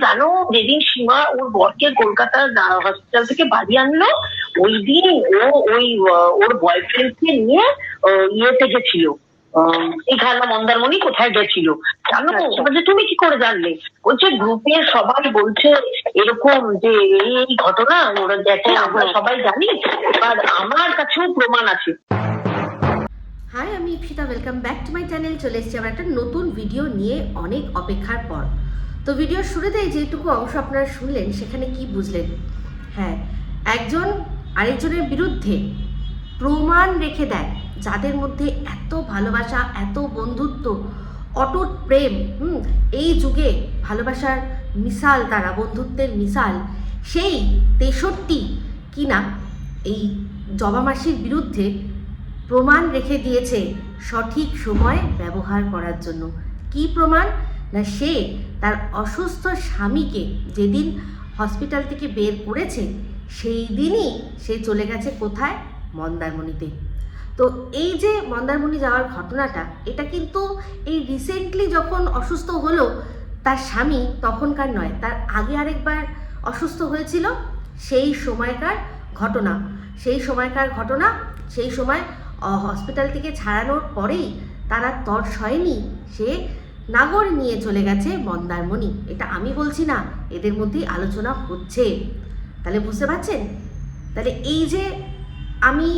জানো যেদিন সীমা ওর বরকে কলকাতার হসপিটাল থেকে বাড়ি আনলো, ওই দিন ও ওই ওর বয়ফ্রেন্ডকে নিয়ে ইয়েতে গেছিল, এখানে মন্দারমণি কোথায় গেছিল জানো? যে তুমি কি করে জানলে? বলছে গ্রুপে সবাই বলছে এরকম যে এই ঘটনা ওরা দেখে, আমরা সবাই জানি, আর আমার কাছেও প্রমাণ আছে। হাই, আমি Ipsita, welcome back to my channel. চলে এসেছি আবার একটা নতুন ভিডিও নিয়ে অনেক অপেক্ষার পর। তো ভিডিওর শুরুতেই যেটুকু অংশ আপনারা শুনলেন সেখানে কি বুঝলেন? হ্যাঁ, একজন আরেকজনের বিরুদ্ধে প্রমাণ রেখে দেয়, যাদের মধ্যে এত ভালোবাসা, এত বন্ধুত্ব, অটুট প্রেম, এই যুগে ভালোবাসার মিসাল, তারা বন্ধুত্বের মিসাল, সেই 63 কিনা এই জবা মাসির বিরুদ্ধে প্রমাণ রেখে দিয়েছে সঠিক সময় ব্যবহার করার জন্য। কি প্রমাণ? না, সে তার অসুস্থ স্বামীকে যেদিন হসপিটাল থেকে বের করেছে সেই দিনই সে চলে গেছে কোথায়? মন্দারমণিতে। তো এই যে মন্দারমণি যাওয়ার ঘটনাটা, এটা কিন্তু এই রিসেন্টলি যখন অসুস্থ হলো তার স্বামী, তখনকার নয়, তার আগে আরেকবার অসুস্থ হয়েছিল, সেই সময়কার ঘটনা। সেই সময় হসপিটাল থেকে ছাড়ানোর পরেই তারা তর সয়নি, সে নাগর নিয়ে চলে গেছে মন্দারমণি। এটা আমি বলছি না, এদের মধ্যেই আলোচনা হচ্ছে। তাহলে বুঝতে পারছেন? তাহলে এই যে আমি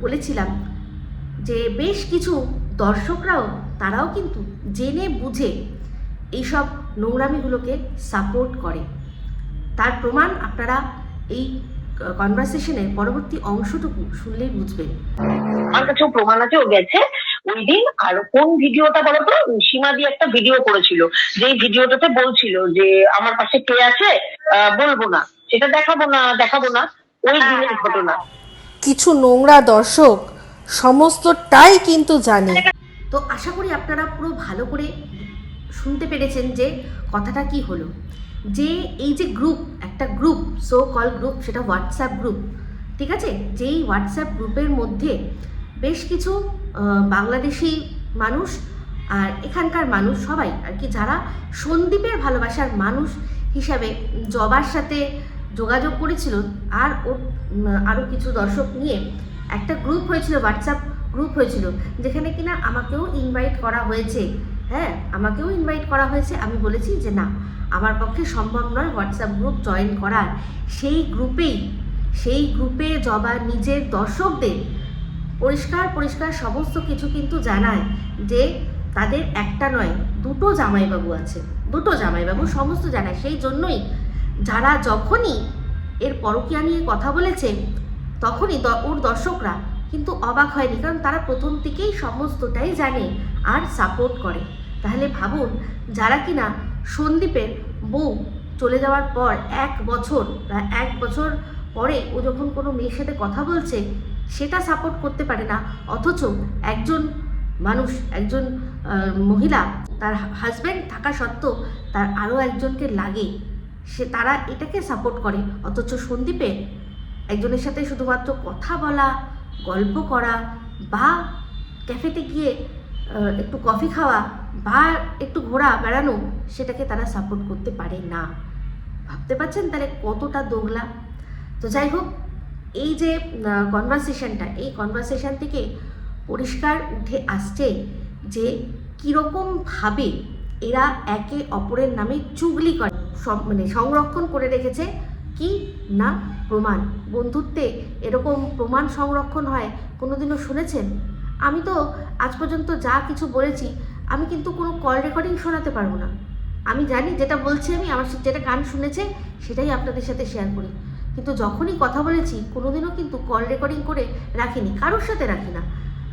বলেছিলাম যে বেশ কিছু দর্শকরাও, তারাও কিন্তু জেনে বুঝে এইসব নোংরামিগুলোকে সাপোর্ট করে। তার প্রমাণ আপনারা এই কনভারসেশনের পরবর্তী অংশটুকু শুনলেই বুঝবেন। আমার কাছেও প্রমাণ আছে ও গেছে ওই দিন। আর কোন ভিডিওটা বলতো? সীমা দিয়ে একটা ভিডিও করেছিল, যে ভিডিওটাতে বলছিল যে আমার পাশে কে আছে, বলবো না, সেটা দেখাবো না, ওই দিনের ঘটনা। কিছু নোংরা দর্শক সমস্তটাই কিন্তু জানে। তো আশা করি আপনারা পুরো ভালো করে শুনতে পেরেছেন যে কথাটা কি হলো। যে এই যে গ্রুপ, একটা গ্রুপ, সো কল গ্রুপ, সেটা হোয়াটসঅ্যাপ গ্রুপ, ঠিক আছে? যেই হোয়াটসঅ্যাপ গ্রুপের মধ্যে বেশ কিছু বাংলাদেশি মানুষ আর এখানকার মানুষ সবাই আর কি, যারা সন্দীপের ভালোবাসার মানুষ হিসাবে জবার সাথে যোগাযোগ করেছিল, আর ওর আরও কিছু দর্শক নিয়ে একটা গ্রুপ হয়েছিল, হোয়াটসঅ্যাপ গ্রুপ হয়েছিল, যেখানে কিনা আমাকেও ইনভাইট করা হয়েছে। হ্যাঁ, আমাকেও ইনভাইট করা হয়েছে। আমি বলেছি যে না, আমার পক্ষে সম্ভব নয় হোয়াটসঅ্যাপ গ্রুপ জয়েন করার। সেই গ্রুপে জবা নিজের দর্শকদের পরিষ্কার সমস্ত কিছু কিন্তু জানায় যে তাদের একটা নয়, দুটো জামাইবাবু আছে, দুটো জামাইবাবু, সমস্ত জানায়। সেই জন্যই যারা যখনই এর পরকীয়া নিয়ে কথা বলেছে, তখনই ওর দর্শকরা কিন্তু অবাক হয়নি, কারণ তারা প্রথম থেকেই সমস্তটাই জানে আর সাপোর্ট করে। তাহলে ভাবুন, যারা কিনা সন্দীপের বউ চলে যাওয়ার পর 1 বছর পরে ও যখন কোনো মেয়ের সাথে কথা বলছে, সেটা সাপোর্ট করতে পারে না, অথচ একজন মানুষ, একজন মহিলা, তার হাজব্যান্ড থাকা সত্ত্বেও তার আরও একজনকে লাগে, তারা এটাকে সাপোর্ট করে। অথচ সন্দীপের একজনের সাথে শুধুমাত্র কথা বলা, গল্প করা, বা ক্যাফেতে গিয়ে একটু কফি খাওয়া, বা একটু ঘোরা বেড়ানো, সেটাকে তারা সাপোর্ট করতে পারে না। ভাবতে পারছেন তাহলে কতটা দোগলা? তো যাই হোক, এই যে কনভারসেশনটা, এই কনভারসেশন থেকে পরিষ্কার উঠে আসছে যে কীরকমভাবে এরা একে অপরের নামে চুগলি করে, সংরক্ষণ করে রেখেছে কি না প্রমাণ। বন্ধুত্বে এরকম প্রমাণ সংরক্ষণ হয় কোনোদিনও শুনেছেন? আমি তো আজ পর্যন্ত যা কিছু বলেছি, আমি কিন্তু কোনো কল রেকর্ডিং শোনাতে পারবো না। আমি জানি যেটা বলছি, আমি আমার যেটা কান শুনেছে সেটাই আপনাদের সাথে শেয়ার করি। কিন্তু যখনই কথা বলেছি, কোনোদিনও কিন্তু কল রেকর্ডিং করে রাখিনি, কারোর সাথে রাখি না।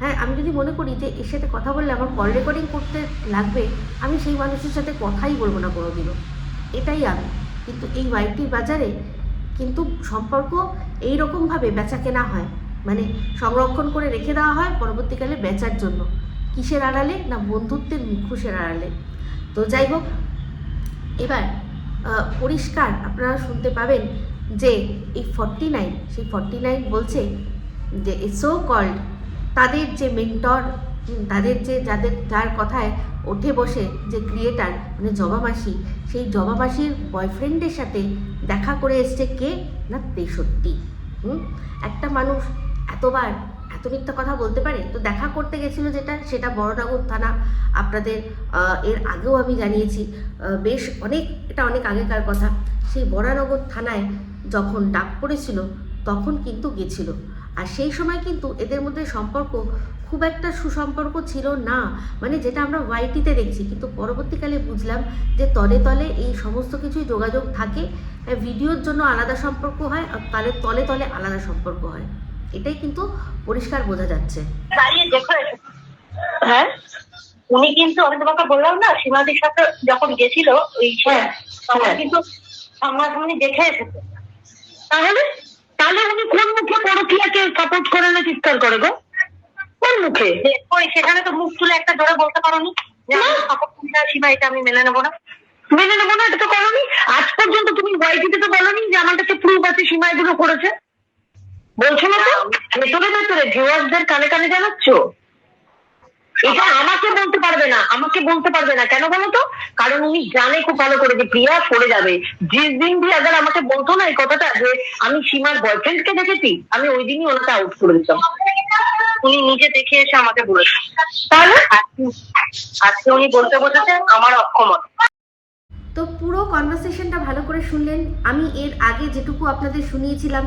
হ্যাঁ, আমি যদি মনে করি যে এর সাথে কথা বললে আমার কল রেকর্ডিং করতে লাগবে, আমি সেই মানুষের সাথে কথাই বলবো না কোনোদিনও। এটাই আমি। কিন্তু এই ওয়াইটির বাজারে কিন্তু সম্পর্ক এইরকমভাবে বেচা কেনা হয়, মানে সংরক্ষণ করে রেখে দেওয়া হয় পরবর্তীকালে বেচার জন্য। কিসের আড়ালে? না, বন্ধুত্বের মুখোশের আড়ালে। তো যাই হোক, এবার পরিষ্কার আপনারা শুনতে পাবেন যে এই 49 বলছে যে সো কল্ড তাদের যে মেন্টর, তাদের যে যার কথায় ওঠে বসে যে ক্রিয়েটার মানে জবা মাসি, সেই জবা মাসির বয়ফ্রেন্ডের সাথে দেখা করে এসছে কে না 63। একটা মানুষ এতবার এত মিথ্যা কথা বলতে পারে? তো দেখা করতে গেছিলো যেটা, সেটা বড়নগর থানা। আপনাদের এর আগেও আমি জানিয়েছি, বেশ এটা অনেক আগেকার কথা। সেই বরানগর থানায় যখন ডাক পড়েছিল তখন কিন্তু গেছিল। আর সেই সময় কিন্তু এদের মধ্যে সম্পর্ক খুব একটা সুসম্পর্ক ছিল না, মানে যেটা আমরা ওয়াইটিতে দেখছি। কিন্তু পরবর্তীকালে বুঝলাম যে তলে তলে এই সমস্ত কিছুই যোগাযোগ থাকে, ভিডিওর জন্য আলাদা সম্পর্ক হয় আর তলে তলে আলাদা সম্পর্ক হয়, এটাই কিন্তু পরিষ্কার বোঝা যাচ্ছে। দাঁড়িয়ে দেখো, হ্যাঁ উনি কিন্তু, আমি তোমাকে বললাম না সীমাদির সাথে যখন গেছিল ওই তখন কিন্তু সামনাসামনি দেখে এসেছে। তাহলে তাহলে উনি কোন মুখে পরকীয়াকে সাপোর্ট করে না চিৎকার করে গো? কোন মুখে? ওই সেখানে তো মুখ তুলে একটা জোরে বলতে পারোনি যে সাপোর্ট করি না সীমা, এটা আমি মেনে নেবো না, মেনে নেবো না, এটা তো করোনি। আজ পর্যন্ত তুমি ওয়াইটিতে তো বলোনি যে আমার কাছে প্রুফ আছে সীমা এগুলো করেছে, বলছো না তো? ভেতরে ভেতরে ভিউয়ার্সদের কানে কানে জানাচ্ছ। এটা আমাকে বলতে পারবে না, আমাকে বলতে পারবে না, কেন বলো তো? কারণ উনি জানে খুব ভালো করে যে প্রিয়া পড়ে যাবে। যে দিন দিয়ে আগে আমাকে বলতো না এই কথাটা যে আমি সীমার বয়ফ্রেন্ডকে দেখেছি, আমি ওই দিনই ওনাকে আউট করে দিতাম। উনি নিজে দেখে এসে আমাকে বলেছে। তাহলে আজকে উনি বলতে বসেছে আমার অক্ষমতা। তো পুরো কনভারসেশনটা ভালো করে শুনলেন। আমি এর আগে যেটুকু আপনাদের শুনিয়েছিলাম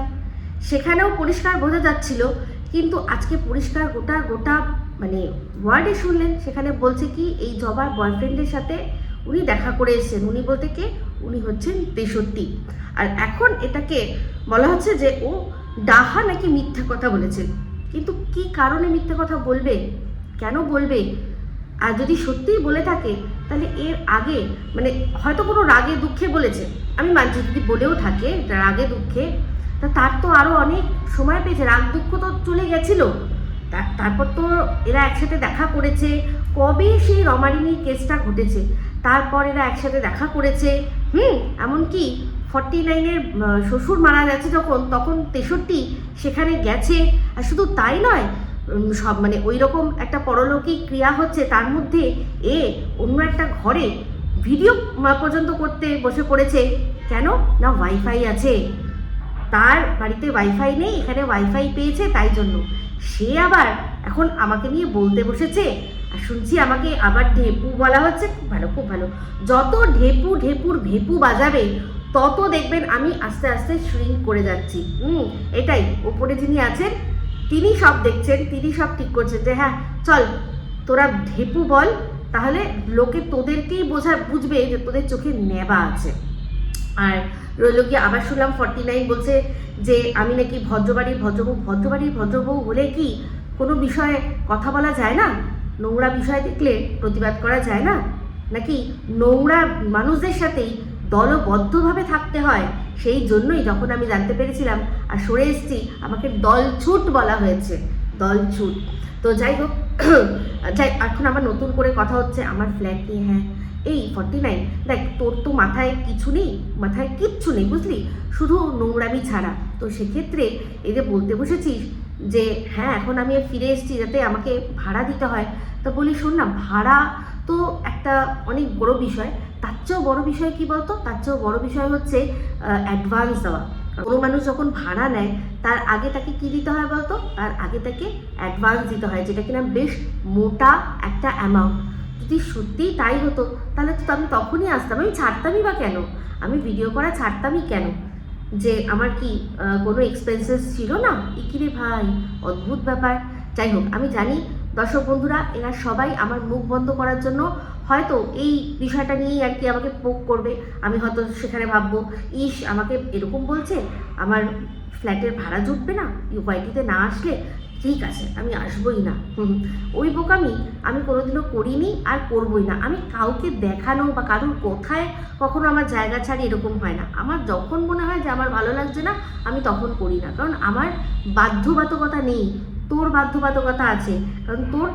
সেখানেও পরিষ্কার বোঝা যাচ্ছিল, কিন্তু আজকে পরিষ্কার গোটা মানে ওয়ার্ডে শুনলেন। সেখানে বলছে কি এই জবার বয়ফ্রেন্ডের সাথে উনি দেখা করে এসেছেন। উনি বলতে কে? উনি হচ্ছেন 63। আর এখন এটাকে বলা হচ্ছে যে ও ডাহা নাকি মিথ্যা কথা বলেছে। কিন্তু কি কারণে মিথ্যা কথা বলবে, কেন বলবে? আর যদি সত্যিই বলে থাকে তাহলে এর আগে মানে হয়তো কোনো রাগে দুঃখে বলেছে, আমি মানছি যদি বলেও থাকে রাগে দুঃখে, তা তার তো আরও অনেক সময় পেয়েছে, রাগ দুঃখ তো চলে গেছিল। তারপর তো এরা একসাথে দেখা করেছে, কবে সেই রমারিনীর কেসটা ঘটেছে তারপর এরা একসাথে দেখা করেছে। এমনকি 49-এর শ্বশুর মারা গেছে যখন, তখন 63 সেখানে গেছে। আর শুধু তাই নয়, সব মানে ওই রকম একটা পরলৌকিক ক্রিয়া হচ্ছে, তার মধ্যে অন্য একটা ঘরে ভিডিও পর্যন্ত করতে বসে পড়েছে। কেন না ওয়াইফাই আছে, তার বাড়িতে ওয়াইফাই নেই, এখানে ওয়াইফাই পেয়েছে, তাই জন্য সে আবার এখন আমাকে নিয়ে বলতে বসেছে। আর শুনছি আমাকে আবার ঢেপু বলা হচ্ছে। খুব ভালো, যত ঢেপুর ভেপু বাজাবে তত দেখবেন আমি আস্তে আস্তে শ্রিঙ্ক করে যাচ্ছি। এটাই, ওপরে যিনি আছেন তিনি সব দেখছেন, তিনি সব ঠিক করছেন যে হ্যাঁ চল তোরা ঢেপু বল, তাহলে লোকে তোদেরকেই বুঝবে যে তোদের চোখে নেবা আছে। আর রইল কি, আবার শুনলাম 49 বলছে যে আমি নাকি ভদ্রবাড়ির ভদ্রবউ হলে কি কোনো বিষয়ে কথা বলা যায় না? নোংরা বিষয় দেখলে প্রতিবাদ করা যায় না? নাকি নোংরা মানুষদের সাথেই দলবদ্ধভাবে থাকতে হয়? সেই জন্যই যখন আমি জানতে পেরেছিলাম আর সরে এসেছি, আমাকে দলছুট বলা হয়েছে, দলছুট। তো যাই হোক, এখন আবার নতুন করে কথা হচ্ছে আমার ফ্ল্যাট নিয়ে। হ্যাঁ এই 49, দেখ তোর তো মাথায় কিচ্ছু নেই বুঝলি, শুধু নোংরামি ছাড়া। তো সেক্ষেত্রে এই যে বলতে বসেছিস যে হ্যাঁ এখন আমি ফিরে এসেছি যাতে আমাকে ভাড়া দিতে হয়, তো বলি শোন না, ভাড়া তো একটা অনেক বড় বিষয়, তার চেয়েও বড় বিষয় কি বলতো? তার চেয়েও বড় বিষয় হচ্ছে অ্যাডভান্স দেওয়া। কোনো মানুষ যখন ভাড়া নেয় তার আগে তাকে কি দিতে হয় বলতো? তার আগে তাকে অ্যাডভান্স দিতে হয়, যেটা কিনা বেশ মোটা একটা অ্যামাউন্ট। যদি সত্যিই তাই হতো তাহলে তো আমি তখনই আসতাম, আমি ছাড়তামই বা কেন? আমি ভিডিও করা ছাড়তামই কেন? যে আমার কি কোনো এক্সপেন্সেস ছিল না? ইকিরে ভাই, অদ্ভুত ব্যাপার। যাই হোক, আমি জানি দর্শক বন্ধুরা এরা সবাই আমার মুখ বন্ধ করার জন্য হয়তো এই বিষয়টা নিয়েই আর কি আমাকে পোক করবে। আমি হয়তো সেখানে ভাববো ইস আমাকে এরকম বলছে, আমার ফ্ল্যাটের ভাড়া জুটবে না ইউআইটিতে না আসলে, ঠিক আছে আমি আসবোই না। ওই বোকামি আমি কোনোদিনও করিনি আর করবোই না। আমি কাউকে দেখানো বা কারোর কোথায় কখনো আমার জায়গা ছাড়ি এরকম হয় না। আমার যখন মনে হয় যে আমার ভালো লাগছে না আমি তখন করি না, কারণ আমার বাধ্যবাধকতা নেই। তোর বাধ্যবাধকতা আছে, কারণ তোর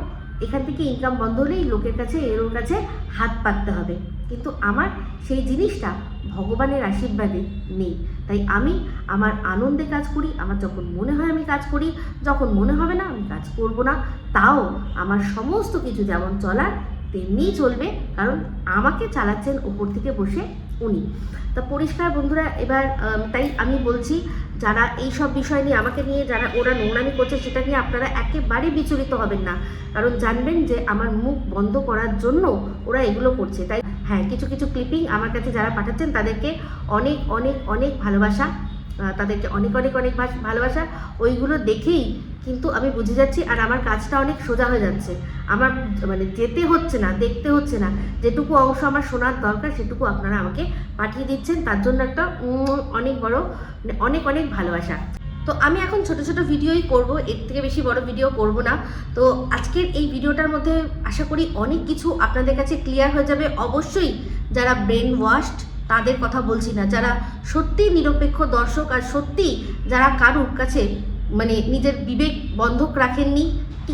এখান থেকে ইনকাম বন্ধ হলেই লোকের কাছে এর কাছে হাত পাততে হবে, কিন্তু আমার সেই জিনিসটা ভগবানের আশীর্বাদে নেই। তাই আমি আমার আনন্দে কাজ করি, আমার যখন মনে হয় আমি কাজ করি, যখন মনে হবে না আমি কাজ করব না। তাও আমার সমস্ত কিছু যেমন চলার তেমনিই চলবে, কারণ আমাকে চালাচ্ছেন উপর থেকে বসে উনি। তা পরিষ্কার বন্ধুরা, এবার তাই আমি বলছি, যারা এই সব বিষয় নিয়ে আমাকে নিয়ে যারা ওরা নোংরামি করছে সেটা নিয়ে আপনারা একেবারে বিচলিত হবেন না, কারণ জানবেন যে আমার মুখ বন্ধ করার জন্য ওরা এগুলো করছে। তাই হ্যাঁ, কিছু কিছু ক্লিপিং আমার কাছে যারা পাঠাচ্ছেন তাদেরকে অনেক অনেক অনেক ভালোবাসা, তাদেরকে অনেক অনেক অনেক ভালোবাসা। ওইগুলো দেখেই কিন্তু আমি বুঝে যাচ্ছি, আর আমার কাজটা অনেক সোজা হয়ে যাচ্ছে। আমার মানে যেতে হচ্ছে না, দেখতে হচ্ছে না, যেটুকু অংশ আমার শোনার দরকার সেটুকু আপনারা আমাকে পাঠিয়ে দিচ্ছেন, তার জন্য একটা অনেক বড় মানে অনেক অনেক ভালোবাসা। তো আমি এখন ছোট ছোট ভিডিওই করব, এর থেকে বেশি বড় ভিডিও করব না। তো আজকের এই ভিডিওটার মধ্যে আশা করি অনেক কিছু আপনাদের কাছে ক্লিয়ার হয়ে যাবে। অবশ্যই যারা ব্রেন ওয়াশড তাদের কথা বলছি না, যারা সত্যি নিরপেক্ষ দর্শক আর সত্যি যারা কারুর কাছে মানে নিজের বিবেক বন্ধক রাখেননি,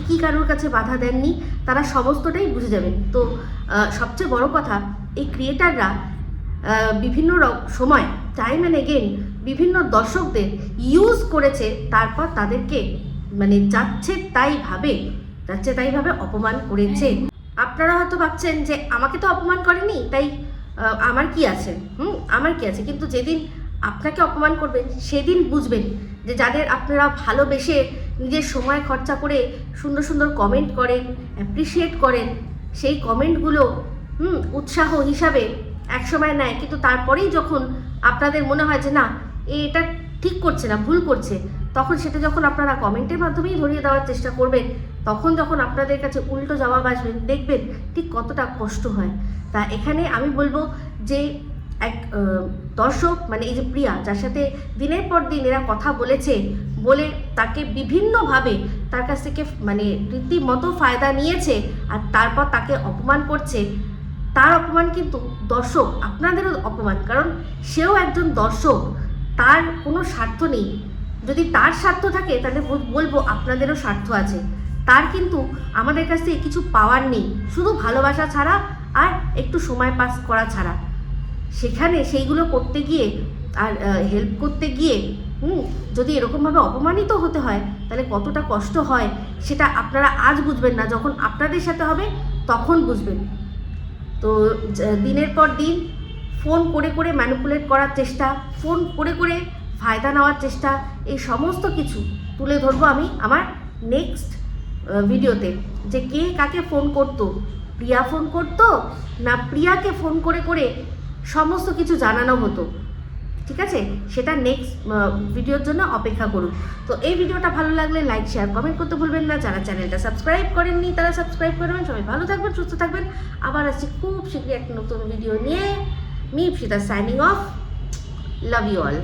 কি কারুর কাছে বাধা দেননি, তারা সমস্তটাই বুঝে যাবেন। তো সবচেয়ে বড় কথা, এই ক্রিয়েটাররা বিভিন্ন সময় টাইম অ্যান্ড এগেন বিভিন্ন দর্শকদের ইউজ করেছে, তারপর তাদেরকে মানে যাচ্ছে তাইভাবে অপমান করেছে। আপনারা হয়তো ভাবছেন যে আমাকে তো অপমান করেনি, তাই আমার কি আছে, আমার কি আছে, কিন্তু যেদিন আপনাকে অপমান করবেন সেদিন বুঝবেন যে যাদের আপনারা ভালোবেসে নিজের সময় খরচা করে সুন্দর সুন্দর কমেন্ট করেন, অ্যাপ্রিসিয়েট করেন, সেই কমেন্টগুলো উৎসাহ হিসাবে একসময় নেয়, কিন্তু তারপরেই যখন আপনাদের মনে হয় যে না এটা ঠিক করছে না, ভুল করছে, তখন সেটা যখন আপনারা কমেন্টের মাধ্যমেই ধরিয়ে দেওয়ার চেষ্টা করবেন, তখন যখন আপনাদের কাছে উল্টো জবাব আসবেন, দেখবেন ঠিক কতটা কষ্ট হয়। তা এখানে আমি বলবো যে এক দর্শক মানে এই যে প্রিয়া, যার সাথে দিনের পর দিন এরা কথা বলে তাকে বিভিন্নভাবে তার কাছ থেকে মানে রীতিমতো ফায়দা নিয়েছে, আর তারপর তাকে অপমান করছে, তার অপমান কিন্তু দর্শক আপনাদেরও অপমান, কারণ সেও একজন দর্শক, তার কোনো স্বার্থ নেই। যদি তার স্বার্থ থাকে তাহলে বলবো আপনাদেরও স্বার্থ আছে। তার কিন্তু আমাদের কাছ থেকে কিছু পাওয়ার নেই, শুধু ভালোবাসা ছাড়া আর একটু সময় পাস করা ছাড়া। সেখানে সেইগুলো করতে গিয়ে আর হেল্প করতে গিয়ে যদি এরকমভাবে অপমানিত হতে হয়, তাহলে কতটা কষ্ট হয় সেটা আপনারা আজ বুঝবেন না, যখন আপনাদের সাথে হবে তখন বুঝবেন। তো দিনের পর দিন ফোন করে ম্যানিপুলেট করার চেষ্টা, ফোন করে ফায়দা নেওয়ার চেষ্টা, এই সমস্ত কিছু তুলে ধরবো আমি আমার নেক্সট ভিডিওতে, যে কে কাকে ফোন করতো, প্রিয়া ফোন করতো না প্রিয়াকে ফোন করে সমস্ত কিছু জানানো হতো। ঠিক আছে, সেটা নেক্সট ভিডিওর জন্য অপেক্ষা করুন। তো এই ভিডিওটা ভালো লাগলে লাইক শেয়ার কমেন্ট করতে ভুলবেন না, যারা চ্যানেলটা সাবস্ক্রাইব করেননি তারা সাবস্ক্রাইব করবেন। সবাই ভালো থাকবেন, সুস্থ থাকবেন। আবার আসছি খুব শীঘ্রই একটা নতুন ভিডিও নিয়ে। Me Ipsita signing off. Love you all.